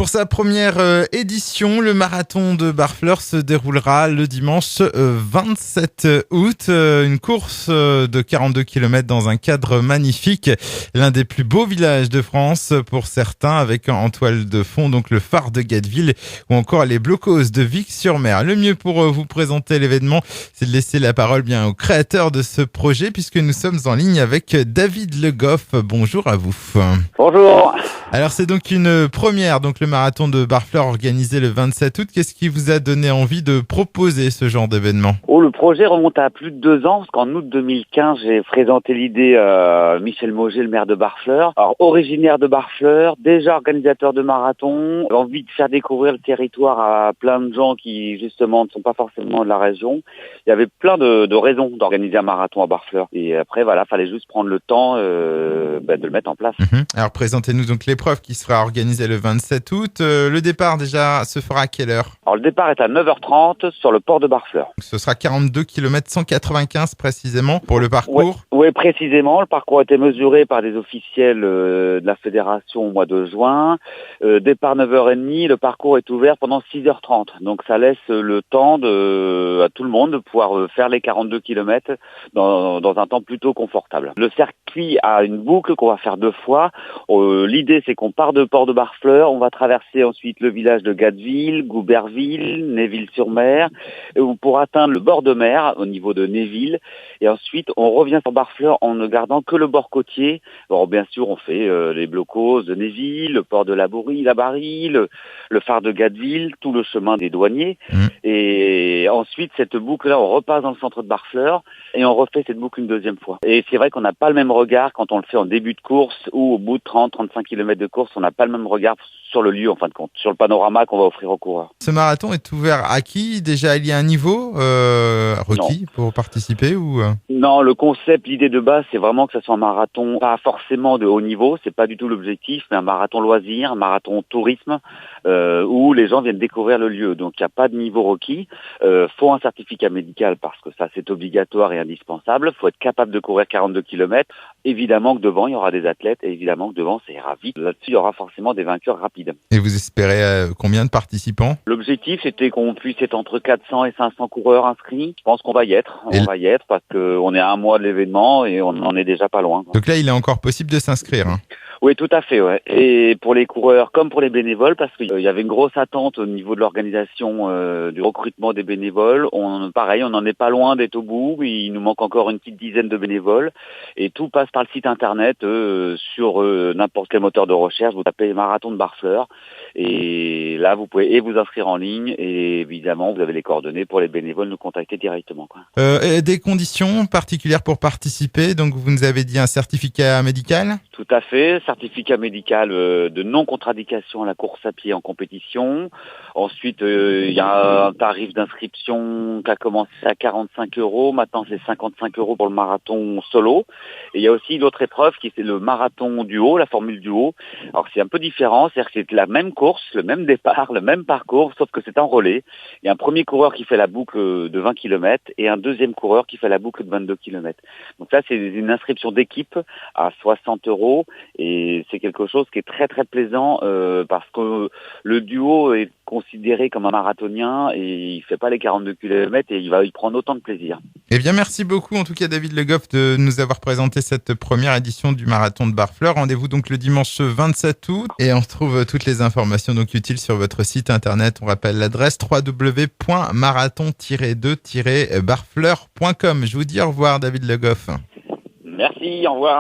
Pour sa première édition, le marathon de Barfleur se déroulera le dimanche 27 août. Une course de 42 km dans un cadre magnifique. L'un des plus beaux villages de France pour certains, avec en toile de fond donc le phare de Gatteville ou encore les blocos de Vic-sur-Mer. Le mieux pour vous présenter l'événement, c'est de laisser la parole bien au créateur de ce projet, puisque nous sommes en ligne avec David Le Goff. Bonjour à vous. Bonjour. Alors c'est donc une première, donc le marathon de Barfleur organisé le 27 août. Qu'est-ce qui vous a donné envie de proposer ce genre d'événement ? Le projet remonte à plus de 2 ans, parce qu'en août 2015, j'ai présenté l'idée à Michel Mauger, le maire de Barfleur. Alors, originaire de Barfleur, déjà organisateur de marathon, envie de faire découvrir le territoire à plein de gens qui, justement, ne sont pas forcément de la région. Il y avait plein de raisons d'organiser un marathon à Barfleur. Et après, voilà, fallait juste prendre le temps de le mettre en place. Alors, présentez-nous donc l'épreuve qui sera organisée le 27 août. Le départ, déjà, se fera à quelle heure ? Alors, le départ est à 9h30 sur le port de Barfleur. Ce sera 42 km 195 précisément pour le parcours. Oui, précisément. Le parcours a été mesuré par des officiels de la fédération au mois de juin. Départ 9h30, le parcours est ouvert pendant 6h30. Donc ça laisse le temps à tout le monde de pouvoir faire les 42 km dans un temps plutôt confortable. Le circuit a une boucle qu'on va faire 2 fois. L'idée, c'est qu'on part de Port de Barfleur, on va traverser ensuite le village de Gatteville, Gouberville, Néville-sur-Mer, pour atteindre le bord de mer au niveau de Néville. Et ensuite, on revient sur Barfleur en ne gardant que le bord côtier. Alors, bien sûr, on fait les blocos de Néville, le port de la Barry, le phare de Gatteville, tout le chemin des douaniers. Et ensuite, cette boucle-là, on repasse dans le centre de Barfleur et on refait cette boucle une deuxième fois. Et c'est vrai qu'on n'a pas le même regard quand on le fait en début de course ou au bout de 30-35 km de course. On n'a pas le même regard sur le lieu, en fin de compte, sur le panorama qu'on va offrir aux coureurs. Ce marathon est ouvert à qui ? Déjà, il y a un niveau requis pour participer ou Non, le concept, l'idée de base, c'est vraiment que ça soit un marathon, pas forcément de haut niveau, c'est pas du tout l'objectif, mais un marathon loisir, un marathon tourisme, où les gens viennent découvrir le lieu. Donc, il n'y a pas de niveau requis. Faut un certificat médical parce que ça, c'est obligatoire et indispensable. Faut être capable de courir 42 km. Évidemment que devant, il y aura des athlètes et évidemment que devant, ça ira vite. Là-dessus, il y aura forcément des vainqueurs rapides. Et vous espérez combien de participants ? L'objectif, c'était qu'on puisse être entre 400 et 500 coureurs inscrits. Je pense qu'on va y être. On va y être parce qu'on est à 1 mois de l'événement et on en est déjà pas loin. Donc là, il est encore possible de s'inscrire. Oui, tout à fait, ouais. Et pour les coureurs comme pour les bénévoles, parce qu'il y avait une grosse attente au niveau de l'organisation du recrutement des bénévoles. Pareil, on n'en est pas loin d'être au bout. Il nous manque encore une petite dizaine de bénévoles. Et tout passe par le site internet sur n'importe quel moteur de recherche. Vous tapez Marathon de Barfleur. Et là, vous pouvez vous inscrire en ligne. Et évidemment, vous avez les coordonnées pour les bénévoles, nous contacter directement. Et des conditions particulières pour participer. Donc, vous nous avez dit un certificat médical ? Tout à fait. Certificat médical de non-contradiction à la course à pied en compétition. Ensuite, il y a un tarif d'inscription qui a commencé à 45 €. Maintenant, c'est 55 € pour le marathon solo. Et il y a aussi l'autre épreuve qui c'est le marathon du haut, la formule du haut. Alors, c'est un peu différent. C'est-à-dire que c'est la même course, le même départ, le même parcours, sauf que c'est en relais. Il y a un premier coureur qui fait la boucle de 20 km et un deuxième coureur qui fait la boucle de 22 km. Donc là, c'est une inscription d'équipe à 60 € et c'est quelque chose qui est très très plaisant parce que le duo est considéré comme un marathonien et il fait pas les 42 km et il va y prendre autant de plaisir. Eh bien, merci beaucoup en tout cas David Le Goff de nous avoir présenté cette première édition du marathon de Barfleur. Rendez-vous donc le dimanche 27 août et on retrouve toutes les informations donc utiles sur votre site internet. On rappelle l'adresse www.marathon-2-barfleur.com. Je vous dis au revoir David Le Goff. Merci, au revoir.